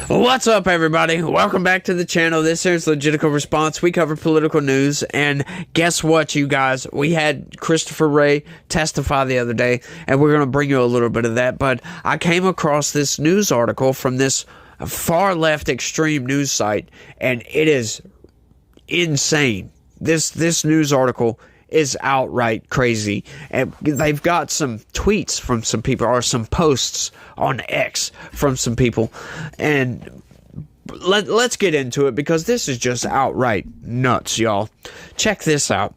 What's up, everybody? Welcome back to the channel. This here's Legitical Response. We cover political news, and guess what, you guys? We had Christopher Wray testify the other day, and we're going to bring you a little bit of that, but I came across this news article from this far-left extreme news site, and it is insane. This news article is outright crazy, and they've got some tweets from some people, or some posts on X from some people, and let's get into it, because this is just outright nuts, y'all. Check this out.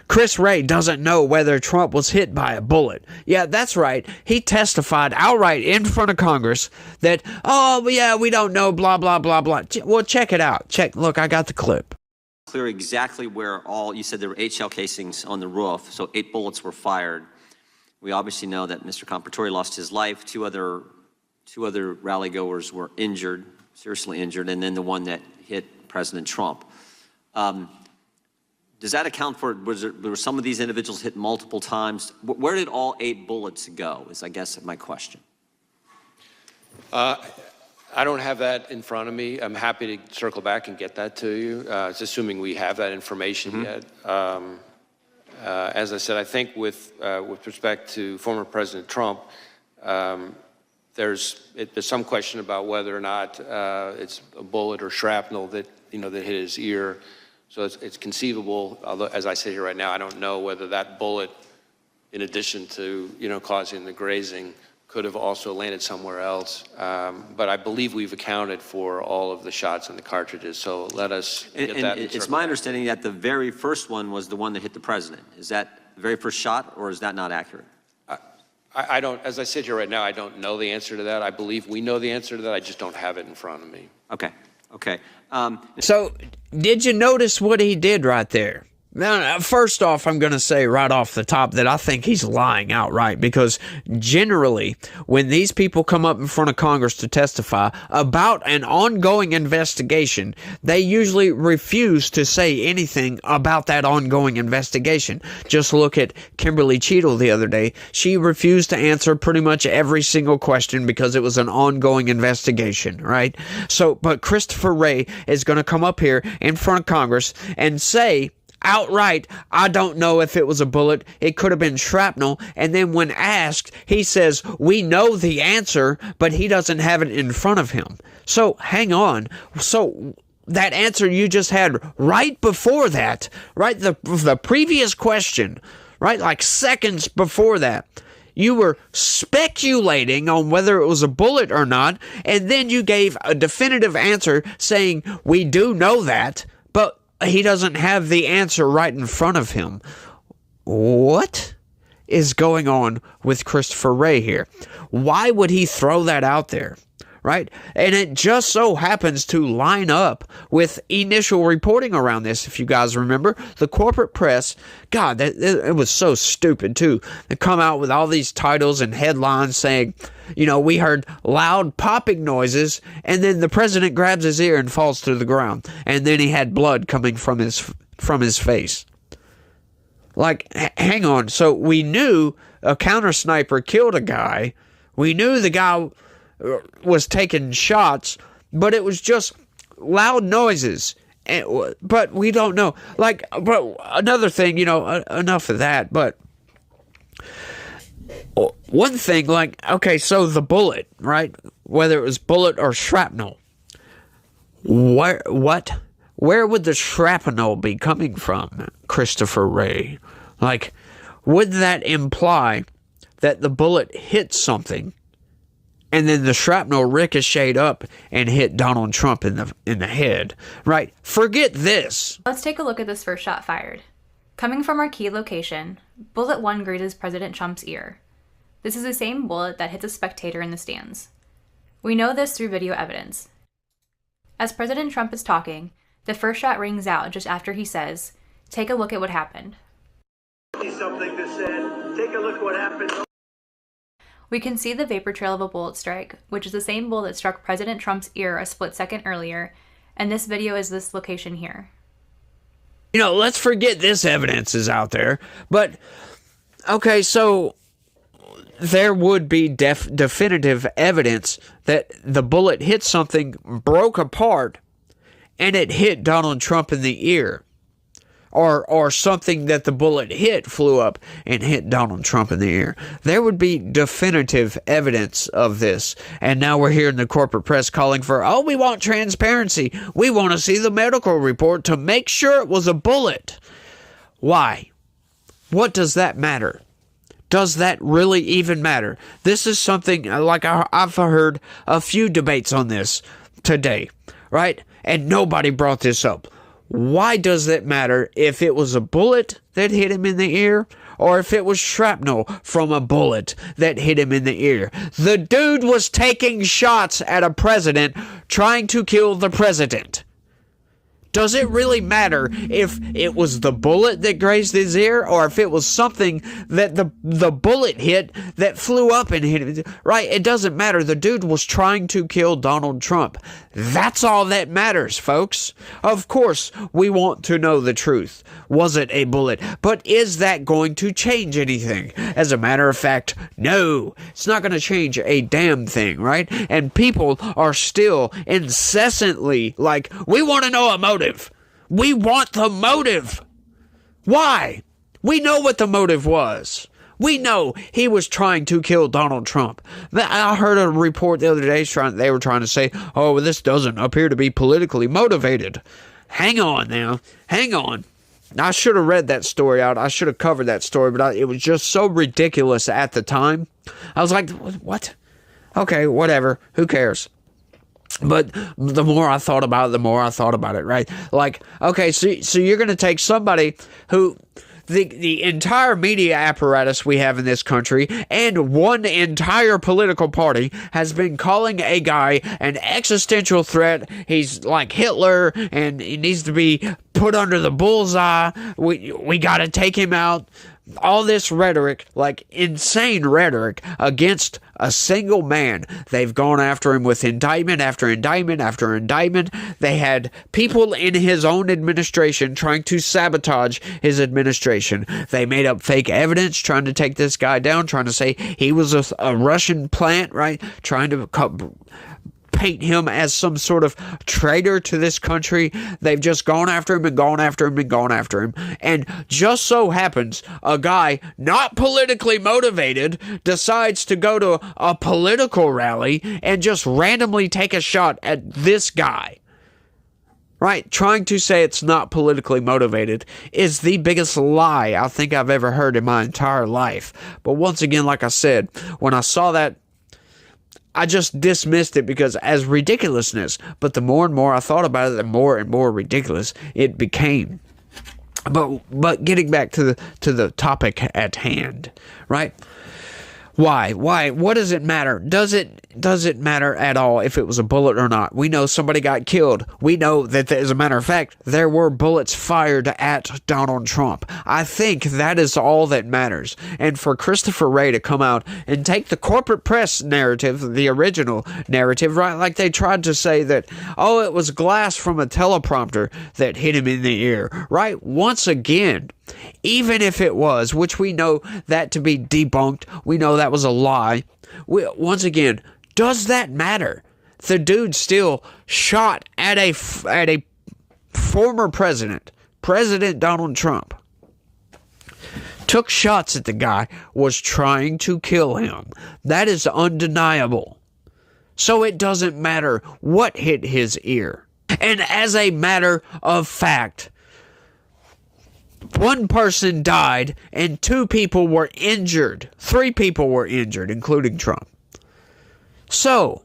Chris Wray doesn't know whether Trump was hit by a bullet. Yeah, that's right. He testified outright in front of Congress that, oh, yeah, we don't know, blah, blah, blah, blah. Well, check it out. Look, I got the clip. Clear exactly where you said there were 8 shell casings on the roof, so 8 bullets were fired. We obviously know that Mr. Comparatori lost his life. Two other rally goers were injured, seriously injured, and then the one that hit President Trump. Does that account for, were some of these individuals hit multiple times? Where did all 8 bullets go, is I guess my question. I don't have that in front of me. I'm happy to circle back and get that to you. It's assuming we have that information yet. As I said, I think with respect to former President Trump, there's some question about whether or not it's a bullet or shrapnel that that hit his ear. So it's conceivable. Although, as I sit here right now, I don't know whether that bullet, in addition to causing the grazing, could have also landed somewhere else. But I believe we've accounted for all of the shots and the cartridges. So let us get that. It's my understanding that the very first one was the one that hit the president. Is that the very first shot, or is that not accurate? I don't, as I sit here right now, I don't know the answer to that. I believe we know the answer to that. I just don't have it in front of me. Okay. Okay. So did you notice what he did right there? Now, first off, I'm going to say right off the top that I think he's lying outright, because generally when these people come up in front of Congress to testify about an ongoing investigation, they usually refuse to say anything about that ongoing investigation. Just look at Kimberly Cheadle the other day. She refused to answer pretty much every single question because it was an ongoing investigation, right? So, but Christopher Wray is going to come up here in front of Congress and say outright, I don't know if it was a bullet, it could have been shrapnel, and then when asked, he says, we know the answer, but he doesn't have it in front of him. So, hang on. So, that answer you just had right before that, right, the previous question, right, like seconds before that, you were speculating on whether it was a bullet or not, and then you gave a definitive answer saying, we do know that, but he doesn't have the answer right in front of him. What is going on with Christopher Wray here? Why would he throw that out there? Right? And it just so happens to line up with initial reporting around this. If you guys remember, the corporate press, God, it was so stupid too. They come out with all these titles and headlines saying, we heard loud popping noises, and then the president grabs his ear and falls to the ground, and then he had blood coming from his face. Like, hang on. So we knew a counter sniper killed a guy. We knew the guy was taking shots, but it was just loud noises. But we don't know. Like, but another thing, enough of that. But one thing, like, okay, so the bullet, right? Whether it was bullet or shrapnel, where would the shrapnel be coming from, Christopher Wray? Like, would that imply that the bullet hit something, and then the shrapnel ricocheted up and hit Donald Trump in the head, right? Forget this. Let's take a look at this first shot fired. Coming from our key location, bullet 1 grazes President Trump's ear. This is the same bullet that hits a spectator in the stands. We know this through video evidence. As President Trump is talking, the first shot rings out just after he says, "Take a look at what happened." Something that said, "Take a look what happened." We can see the vapor trail of a bullet strike, which is the same bullet that struck President Trump's ear a split second earlier, and this video is this location here. Let's forget this evidence is out there, but okay, so there would be definitive evidence that the bullet hit something, broke apart, and it hit Donald Trump in the ear. Or something that the bullet hit flew up and hit Donald Trump in the ear. There would be definitive evidence of this. And now we're hearing the corporate press calling for, oh, we want transparency. We want to see the medical report to make sure it was a bullet. Why? What does that matter? Does that really even matter? This is something like I've heard a few debates on this today, right? And nobody brought this up. Why does it matter if it was a bullet that hit him in the ear or if it was shrapnel from a bullet that hit him in the ear? The dude was taking shots at a president trying to kill the president. Does it really matter if it was the bullet that grazed his ear or if it was something that the bullet hit that flew up and hit him? Right? It doesn't matter. The dude was trying to kill Donald Trump. That's all that matters, folks. Of course, we want to know the truth. Was it a bullet? But is that going to change anything? As a matter of fact, no. It's not going to change a damn thing, right? And people are still incessantly like, we want to know a motive. We want the motive. Why? We know what the motive was. We know he was trying to kill Donald Trump. I heard a report the other day, they were trying to say, oh, well, this doesn't appear to be politically motivated. Hang on now. Hang on. I should have read that story out. I should have covered that story, but it was just so ridiculous at the time. I was like, what? Okay, whatever. Who cares? But the more I thought about it, right? Like, okay, so you're going to take somebody who... The entire media apparatus we have in this country and one entire political party has been calling a guy an existential threat. He's like Hitler and he needs to be put under the bullseye. We got to take him out. All this rhetoric, like insane rhetoric against a single man. They've gone after him with indictment after indictment after indictment. They had people in his own administration trying to sabotage his administration. They made up fake evidence trying to take this guy down, trying to say he was a Russian plant, right? Trying to paint him as some sort of traitor to this country. They've just gone after him and gone after him and gone after him. And just so happens a guy not politically motivated decides to go to a political rally and just randomly take a shot at this guy. Right? Trying to say it's not politically motivated is the biggest lie I think I've ever heard in my entire life. But once again, like I said, when I saw that, I just dismissed it because as ridiculousness, but the more and more I thought about it, the more and more ridiculous it became. But getting back to the topic at hand, right? Why? What does it matter? Does it matter at all if it was a bullet or not? We know somebody got killed. We know that, as a matter of fact, there were bullets fired at Donald Trump. I think that is all that matters. And for Christopher Wray to come out and take the corporate press narrative, the original narrative, right? Like they tried to say that, oh, it was glass from a teleprompter that hit him in the ear, right? Once again, even if it was, which we know that to be debunked, we know that was a lie. Once again, does that matter? The dude still shot at a former president, President Donald Trump. Took shots at the guy, was trying to kill him. That is undeniable. So it doesn't matter what hit his ear. And as a matter of fact, one person died and 2 people were injured. 3 people were injured, including Trump. So,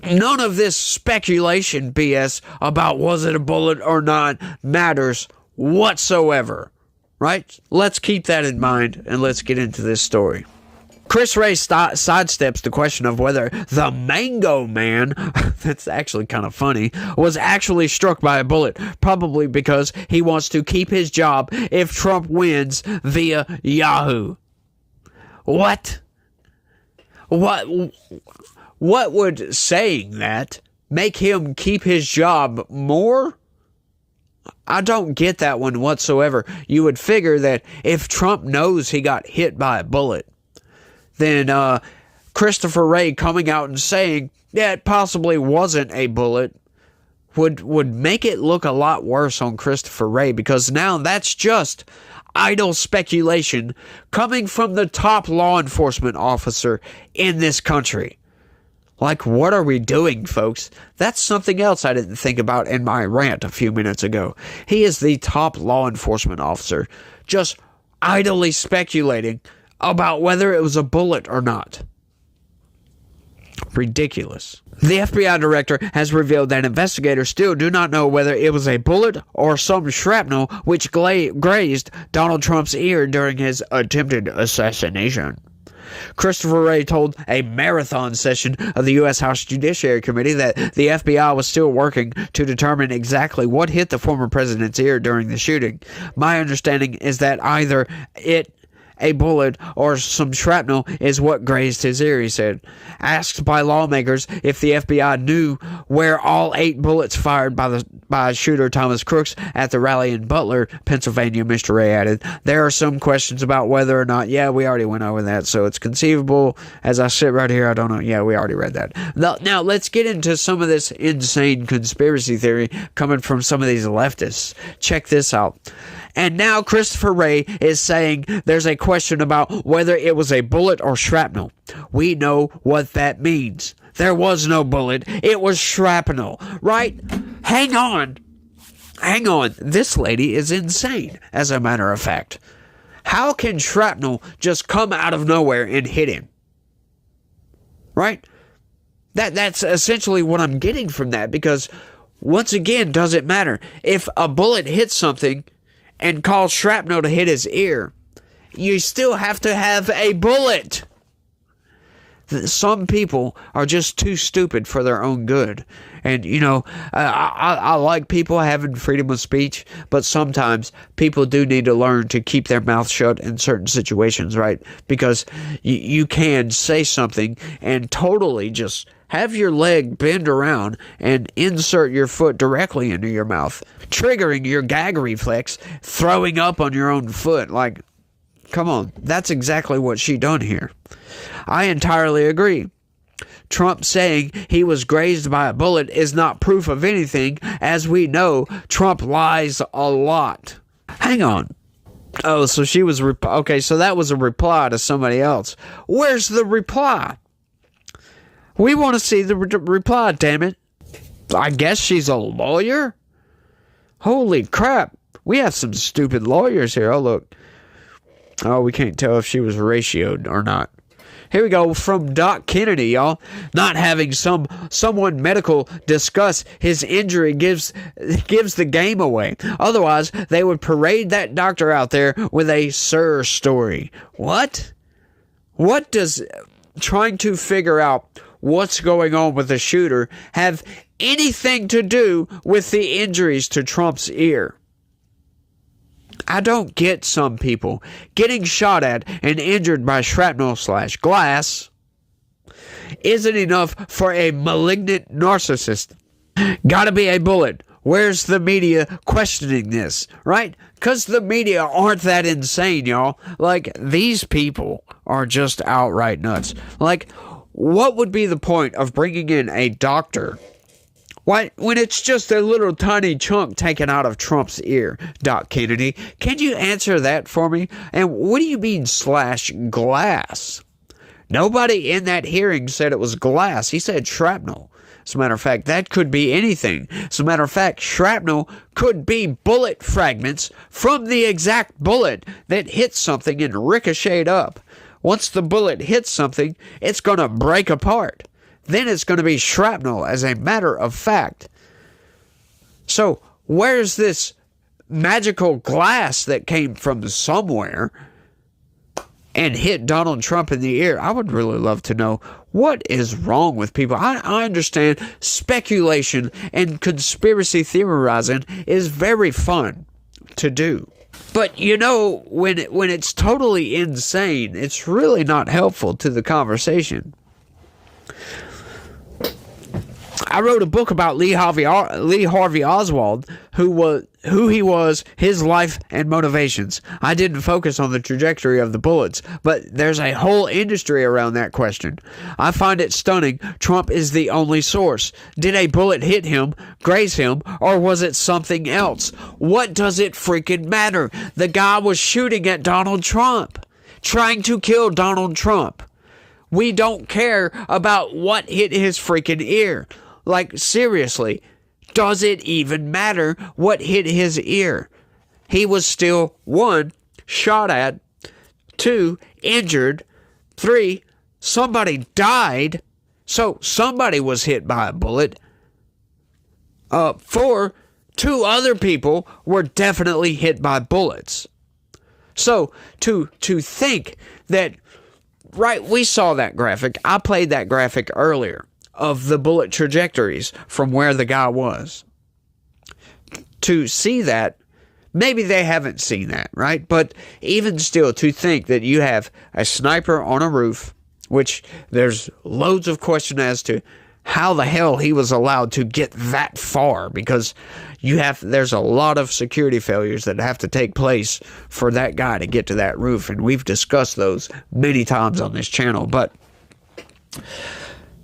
none of this speculation BS about was it a bullet or not matters whatsoever. Right? Let's keep that in mind and let's get into this story. Chris Wray sidesteps the question of whether the Mango Man, that's actually kind of funny, was actually struck by a bullet, probably because he wants to keep his job if Trump wins via Yahoo. What? What would saying that make him keep his job more? I don't get that one whatsoever. You would figure that if Trump knows he got hit by a bullet, then Christopher Wray coming out and saying, yeah, it possibly wasn't a bullet, would make it look a lot worse on Christopher Wray, because now that's just idle speculation coming from the top law enforcement officer in this country. Like, what are we doing, folks? That's something else I didn't think about in my rant a few minutes ago. He is the top law enforcement officer, just idly speculating about whether it was a bullet or not. Ridiculous. The FBI director has revealed that investigators still do not know whether it was a bullet or some shrapnel which grazed Donald Trump's ear during his attempted assassination. Christopher Wray told a marathon session of the U.S. House Judiciary Committee that the FBI was still working to determine exactly what hit the former president's ear during the shooting. My understanding is that either a bullet or some shrapnel is what grazed his ear, he said. Asked by lawmakers if the FBI knew where all 8 bullets fired by shooter Thomas Crooks at the rally in Butler, Pennsylvania, Mr. Wray added, there are some questions about whether or not, yeah, we already went over that, so it's conceivable. As I sit right here, I don't know. Yeah, we already read that. Now, let's get into some of this insane conspiracy theory coming from some of these leftists. Check this out. And now Christopher Wray is saying there's a question about whether it was a bullet or shrapnel. We know what that means. There was no bullet. It was shrapnel, right? Hang on. This lady is insane, as a matter of fact. How can shrapnel just come out of nowhere and hit him? Right? That's essentially what I'm getting from that, because once again, does it matter? If a bullet hits something and cause shrapnel to hit his ear, you still have to have a bullet. Some people are just too stupid for their own good. And, I like people having freedom of speech, but sometimes people do need to learn to keep their mouth shut in certain situations, right? Because you can say something and totally just have your leg bend around and insert your foot directly into your mouth, triggering your gag reflex, throwing up on your own foot. Like, come on, that's exactly what she done here. I entirely agree. Trump saying he was grazed by a bullet is not proof of anything. As we know, Trump lies a lot. Hang on. Oh, so she was... okay, so that was a reply to somebody else. Where's the reply? We want to see the reply, damn it. I guess she's a lawyer? Holy crap. We have some stupid lawyers here. Oh, look. Oh, we can't tell if she was ratioed or not. Here we go from Doc Kennedy, y'all. Not having someone medical discuss his injury gives the game away. Otherwise, they would parade that doctor out there with a sir story. What? What does trying to figure out what's going on with the shooter have anything to do with the injuries to Trump's ear? I don't get some people getting shot at and injured by shrapnel/glass isn't enough for a malignant narcissist. Gotta be a bullet. Where's the media questioning this, right? Because the media aren't that insane, y'all. Like, these people are just outright nuts. Like, what would be the point of bringing in a doctor when it's just a little tiny chunk taken out of Trump's ear, Doc Kennedy? Can you answer that for me? And what do you mean /glass? Nobody in that hearing said it was glass. He said shrapnel. As a matter of fact, that could be anything. As a matter of fact, shrapnel could be bullet fragments from the exact bullet that hit something and ricocheted up. Once the bullet hits something, it's going to break apart. Then it's going to be shrapnel, as a matter of fact. So, where's this magical glass that came from somewhere and hit Donald Trump in the ear? I would really love to know what is wrong with people. I understand speculation and conspiracy theorizing is very fun to do. But, when it's totally insane, it's really not helpful to the conversation. I wrote a book about Lee Harvey Oswald, who he was, his life and motivations. I didn't focus on the trajectory of the bullets, but there's a whole industry around that question. I find it stunning Trump is the only source. Did a bullet hit him, graze him, or was it something else? What does it freaking matter? The guy was shooting at Donald Trump, trying to kill Donald Trump. We don't care about what hit his freaking ear. Like, seriously, does it even matter what hit his ear? He was still, 1, shot at, 2, injured, 3, somebody died, so somebody was hit by a bullet. 4, 2 other people were definitely hit by bullets. So, to think that, right, we saw that graphic. I played that graphic earlier of the bullet trajectories from where the guy was. To see that, maybe they haven't seen that, right? But even still, to think that you have a sniper on a roof, which there's loads of question as to how the hell he was allowed to get that far, because there's a lot of security failures that have to take place for that guy to get to that roof, and we've discussed those many times on this channel. But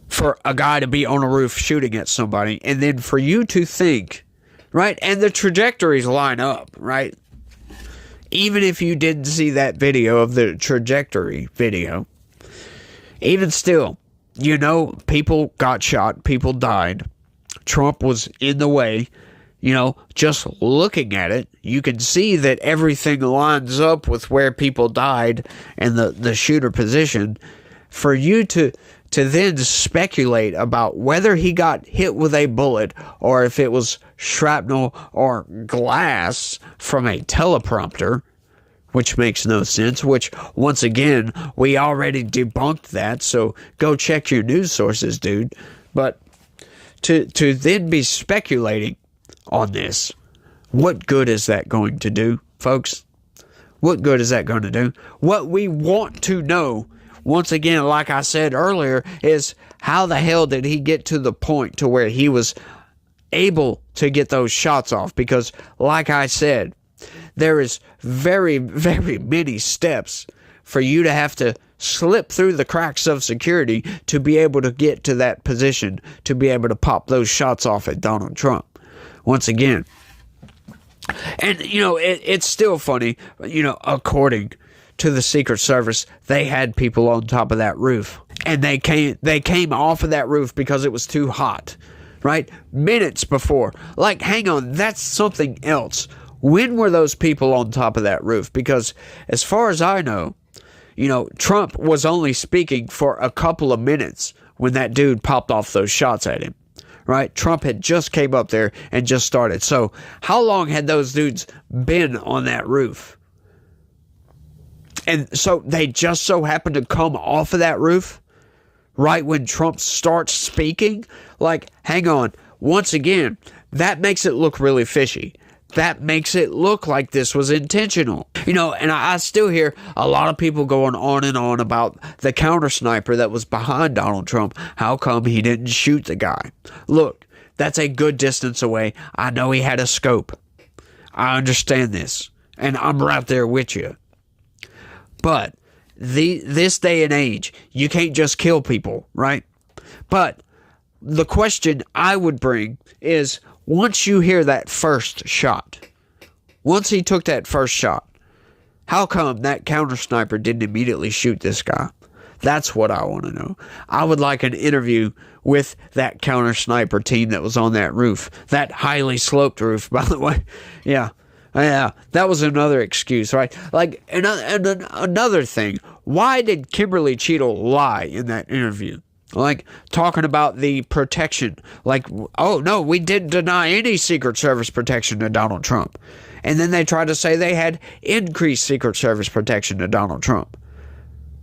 for a guy to be on a roof shooting at somebody, and then for you to think, right, and the trajectories line up, right? Even if you didn't see that video of the trajectory video, even still, you know, people got shot, people died. Trump was in the way. You know, just looking at it, you can see that everything lines up with where people died and the shooter position. For you to then speculate about whether he got hit with a bullet or if it was shrapnel or glass from a teleprompter, which makes no sense, which, once again, we already debunked that, so go check your news sources, dude. But to then be speculating on this, what good is that going to do, folks? What good is that going to do? What we want to know, once again, like I said earlier, is how the hell did he get to the point to where he was able to get those shots off? Because, like I said, there is very, very many steps for you to have to slip through the cracks of security to be able to get to that position, to be able to pop those shots off at Donald Trump. Once again. And, you know, it's still funny, you know, according to the Secret Service, they had people on top of that roof. And they came off of that roof because it was too hot, right? Minutes before. Like, hang on, that's something else. When were those people on top of that roof? Because as far as I know, you know, Trump was only speaking for a couple of minutes when that dude popped off those shots at him. Right? Trump had just came up there and just started. So how long had those dudes been on that roof? And so they just so happened to come off of that roof right when Trump starts speaking? Like, hang on. Once again, that makes it look really fishy. That makes it look like this was intentional. You know, and I still hear a lot of people going on and on about the counter sniper that was behind Donald Trump. How come he didn't shoot the guy? Look, that's a good distance away. I know he had a scope. I understand this. And I'm right there with you. But this day and age, you can't just kill people, right? But the question I would bring is, once you hear that first shot, once he took that first shot, how come that counter sniper didn't immediately shoot this guy? That's what I want to know. I would like an interview with that counter sniper team that was on that roof. That highly sloped roof, by the way. Yeah, that was another excuse, right? Like, another thing. Why did Kimberly Cheadle lie in that interview? Like, talking about the protection. Like, oh, no, we didn't deny any Secret Service protection to Donald Trump. And then they tried to say they had increased Secret Service protection to Donald Trump.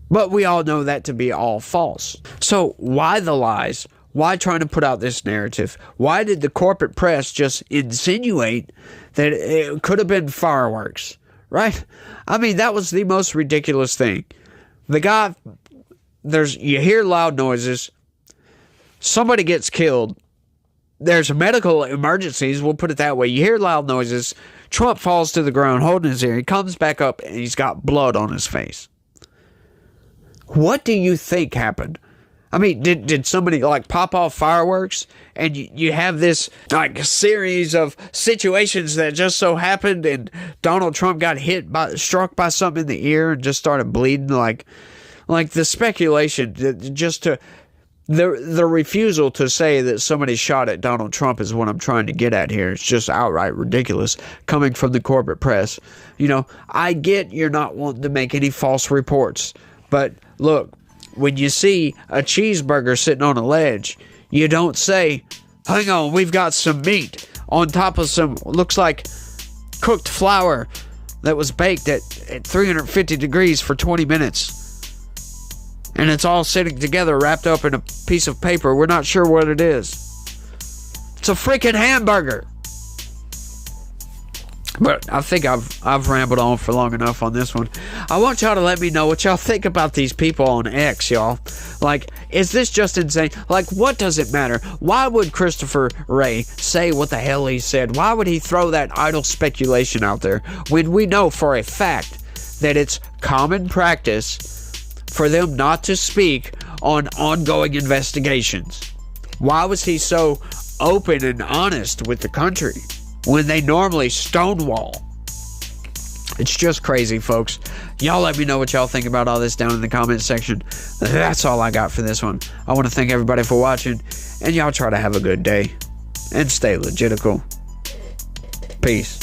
But we all know that to be all false. So why the lies? Why trying to put out this narrative? Why did the corporate press just insinuate that it could have been fireworks? Right? I mean, that was the most ridiculous thing. The guy... you hear loud noises, somebody gets killed, there's medical emergencies, we'll put it that way. You hear loud noises. Trump falls to the ground holding his ear. He comes back up and he's got blood on his face. What do you think happened? I mean, did somebody like pop off fireworks and you have this like series of situations that just so happened and Donald Trump got struck by something in the ear and just started bleeding? Like the speculation just to the refusal to say that somebody shot at Donald Trump is what I'm trying to get at here. It's just outright ridiculous coming from the corporate press. You know, I get you're not wanting to make any false reports, but look, when you see a cheeseburger sitting on a ledge, you don't say, hang on, we've got some meat on top of some, looks like cooked flour that was baked at 350 degrees for 20 minutes. And it's all sitting together wrapped up in a piece of paper. We're not sure what it is. It's a freaking hamburger. But I think I've rambled on for long enough on this one. I want y'all to let me know what y'all think about these people on X, y'all. Like, is this just insane? Like, what does it matter? Why would Christopher Wray say what the hell he said? Why would he throw that idle speculation out there when we know for a fact that it's common practice for them not to speak on ongoing investigations? Why was he so open and honest with the country when they normally stonewall? It's just crazy, folks. Y'all let me know what y'all think about all this down in the comments section. That's all I got for this one. I want to thank everybody for watching, and y'all try to have a good day and stay legitical. Peace.